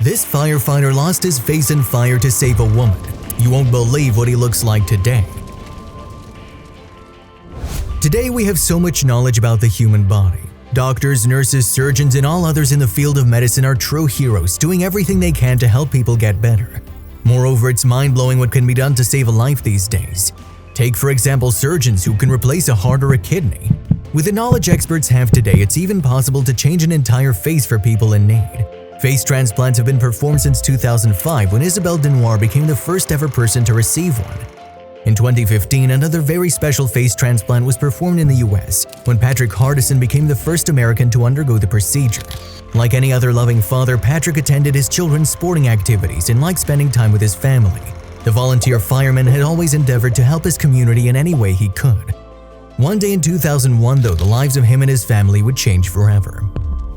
This firefighter lost his face in fire to save a woman. You won't believe what he looks like today. Today we have so much knowledge about the human body. Doctors, nurses, surgeons, and all others in the field of medicine are true heroes, doing everything they can to help people get better. Moreover, it's mind-blowing what can be done to save a life these days. Take, for example, surgeons who can replace a heart or a kidney. With the knowledge experts have today, it's even possible to change an entire face for people in need. Face transplants have been performed since 2005 when Isabelle Dinoire became the first ever person to receive one. In 2015, another very special face transplant was performed in the US when Patrick Hardison became the first American to undergo the procedure. Like any other loving father, Patrick attended his children's sporting activities and liked spending time with his family. The volunteer fireman had always endeavored to help his community in any way he could. One day in 2001, though, the lives of him and his family would change forever.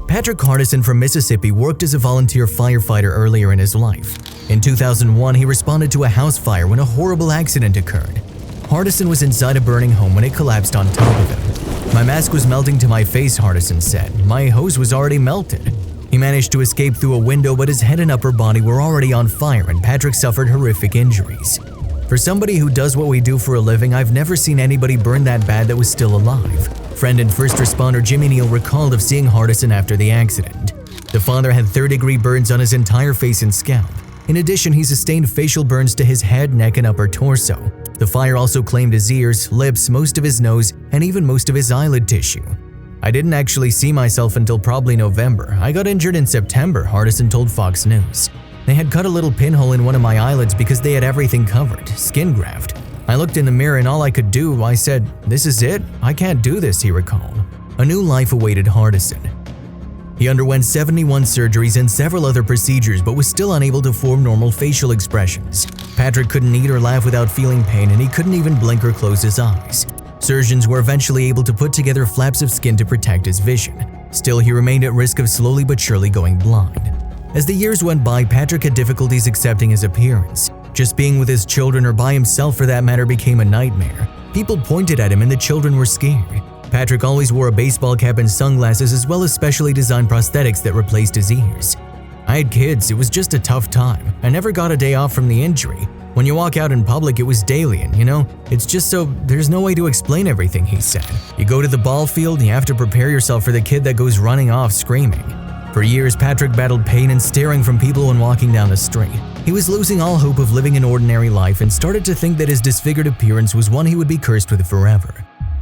Patrick Hardison from Mississippi worked as a volunteer firefighter earlier in his life. In 2001, he responded to a house fire when a horrible accident occurred. Hardison was inside a burning home when it collapsed on top of him. "My mask was melting to my face," Hardison said. "My hose was already melted." He managed to escape through a window, but his head and upper body were already on fire and Patrick suffered horrific injuries. For somebody who does what we do for a living, I've never seen anybody burn that bad that was still alive. Friend and first responder Jimmy Neal recalled of seeing Hardison after the accident. The father had third-degree burns on his entire face and scalp. In addition, he sustained facial burns to his head, neck, and upper torso. The fire also claimed his ears, lips, most of his nose, and even most of his eyelid tissue. "I didn't actually see myself until probably November. I got injured in September," Hardison told Fox News. "They had cut a little pinhole in one of my eyelids because they had everything covered, skin graft. I looked in the mirror and all I could do, I said, 'This is it? I can't do this,'" he recalled. A new life awaited Hardison. He underwent 71 surgeries and several other procedures but was still unable to form normal facial expressions. Patrick couldn't eat or laugh without feeling pain and he couldn't even blink or close his eyes. Surgeons were eventually able to put together flaps of skin to protect his vision. Still, he remained at risk of slowly but surely going blind. As the years went by, Patrick had difficulties accepting his appearance. Just being with his children, or by himself for that matter, became a nightmare. People pointed at him and the children were scared. Patrick always wore a baseball cap and sunglasses as well as specially designed prosthetics that replaced his ears. "I had kids, it was just a tough time. I never got a day off from the injury. When you walk out in public, it was daily and it's just so there's no way to explain everything," he said. "You go to the ball field, you have to prepare yourself for the kid that goes running off screaming." For years, Patrick battled pain and staring from people when walking down the street. He was losing all hope of living an ordinary life and started to think that his disfigured appearance was one he would be cursed with forever.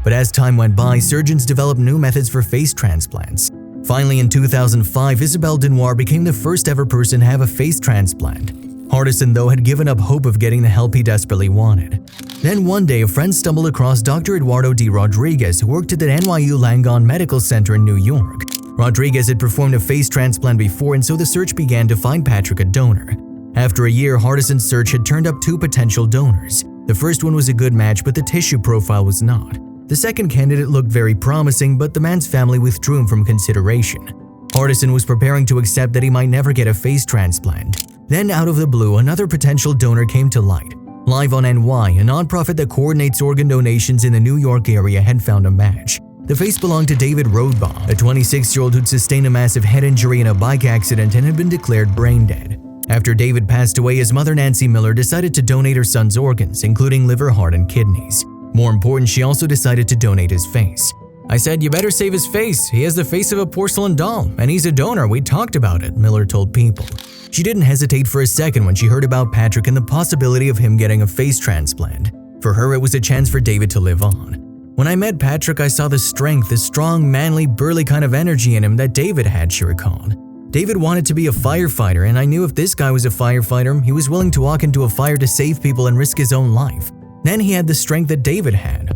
But as time went by, surgeons developed new methods for face transplants. Finally, in 2005, Isabelle Dinoire became the first ever person to have a face transplant. Hardison, though, had given up hope of getting the help he desperately wanted. Then one day, a friend stumbled across Dr. Eduardo D. Rodriguez, who worked at the NYU Langone Medical Center in New York. Rodriguez had performed a face transplant before, and so the search began to find Patrick a donor. After a year, Hardison's search had turned up 2 potential donors. The first one was a good match, but the tissue profile was not. The second candidate looked very promising, but the man's family withdrew him from consideration. Hardison was preparing to accept that he might never get a face transplant. Then, out of the blue, another potential donor came to light. Live on NY, a nonprofit that coordinates organ donations in the New York area, had found a match. The face belonged to David Roadbaugh, a 26-year-old who'd sustained a massive head injury in a bike accident and had been declared brain dead. After David passed away, his mother Nancy Miller decided to donate her son's organs, including liver, heart, and kidneys. More important, she also decided to donate his face. "I said, you better save his face. He has the face of a porcelain doll, and he's a donor. We talked about it," Miller told People. She didn't hesitate for a second when she heard about Patrick and the possibility of him getting a face transplant. For her, it was a chance for David to live on. "When I met Patrick, I saw the strength, the strong, manly, burly kind of energy in him that David had," she recalled. "David wanted to be a firefighter, and I knew if this guy was a firefighter, he was willing to walk into a fire to save people and risk his own life. Then he had the strength that David had."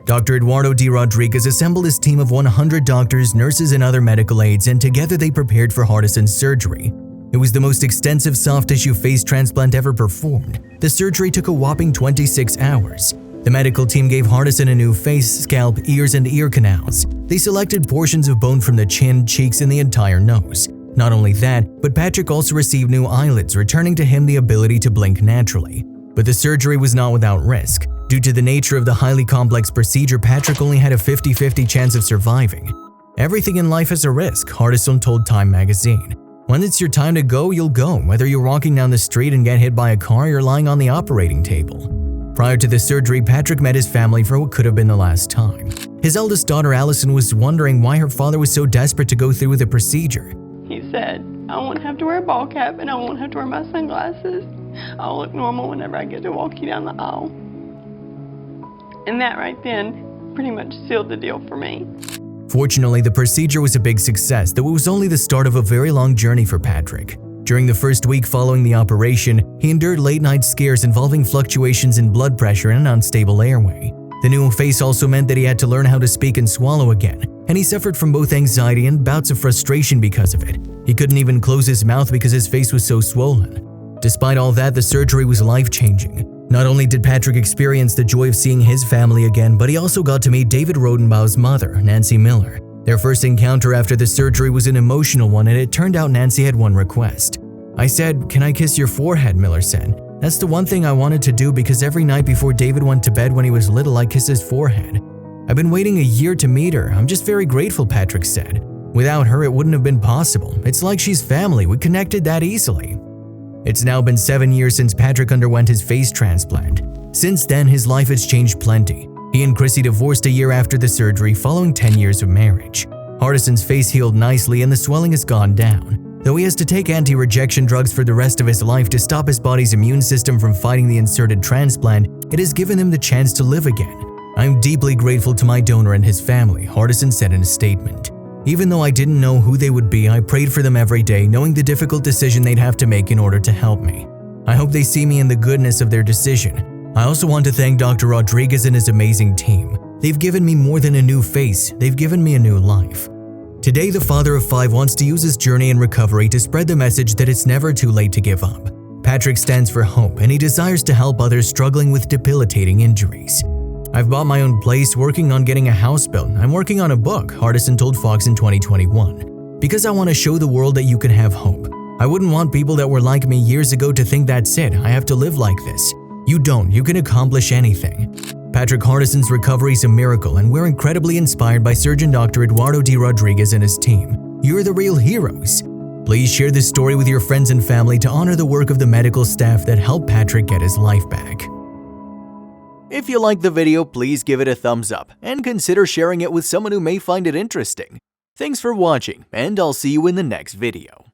Dr. Eduardo D. Rodriguez assembled his team of 100 doctors, nurses, and other medical aides, and together they prepared for Hardison's surgery. It was the most extensive soft tissue face transplant ever performed. The surgery took a whopping 26 hours. The medical team gave Hardison a new face, scalp, ears, and ear canals. They selected portions of bone from the chin, cheeks, and the entire nose. Not only that, but Patrick also received new eyelids, returning to him the ability to blink naturally. But the surgery was not without risk. Due to the nature of the highly complex procedure, Patrick only had a 50-50 chance of surviving. "Everything in life has a risk," Hardison told Time magazine. When it's your time to go, you'll go, whether you're walking down the street and get hit by a car or you're lying on the operating table. Prior to the surgery, Patrick met his family for what could have been the last time. His eldest daughter, Allison, was wondering why her father was so desperate to go through with the procedure. He said, I won't have to wear a ball cap and I won't have to wear my sunglasses. I'll look normal whenever I get to walk you down the aisle. And that right then pretty much sealed the deal for me. Fortunately, the procedure was a big success, though it was only the start of a very long journey for Patrick. During the first week following the operation, he endured late-night scares involving fluctuations in blood pressure and an unstable airway. The new face also meant that he had to learn how to speak and swallow again, and he suffered from both anxiety and bouts of frustration because of it. He couldn't even close his mouth because his face was so swollen. Despite all that, the surgery was life-changing. Not only did Patrick experience the joy of seeing his family again, but he also got to meet David Rodenbaugh's mother, Nancy Miller. Their first encounter after the surgery was an emotional one, and it turned out Nancy had one request. I said, "Can I kiss your forehead?" Miller said. "That's the one thing I wanted to do because every night before David went to bed when he was little, I kissed his forehead. I've been waiting a year to meet her. I'm just very grateful," Patrick said. "Without her, it wouldn't have been possible. It's like she's family. We connected that easily." It's now been 7 years since Patrick underwent his face transplant. Since then, his life has changed plenty. He and Chrissy divorced a year after the surgery following 10 years of marriage. Hardison's face healed nicely and the swelling has gone down. Though he has to take anti-rejection drugs for the rest of his life to stop his body's immune system from fighting the inserted transplant, it has given him the chance to live again. "I'm deeply grateful to my donor and his family," Hardison said in a statement. "Even though I didn't know who they would be, I prayed for them every day, knowing the difficult decision they'd have to make in order to help me. I hope they see me in the goodness of their decision. I also want to thank Dr. Rodriguez and his amazing team. They've given me more than a new face, they've given me a new life." Today, the father of 5 wants to use his journey in recovery to spread the message that it's never too late to give up. Patrick stands for hope, and he desires to help others struggling with debilitating injuries. "I've bought my own place, working on getting a house built. I'm working on a book," Hardison told Fox in 2021. "Because I want to show the world that you can have hope. I wouldn't want people that were like me years ago to think that's it, I have to live like this. You don't, you can accomplish anything." Patrick Hardison's recovery is a miracle, and we're incredibly inspired by Surgeon Dr. Eduardo D. Rodriguez and his team. You're the real heroes. Please share this story with your friends and family to honor the work of the medical staff that helped Patrick get his life back. If you liked the video, please give it a thumbs up and consider sharing it with someone who may find it interesting. Thanks for watching, and I'll see you in the next video.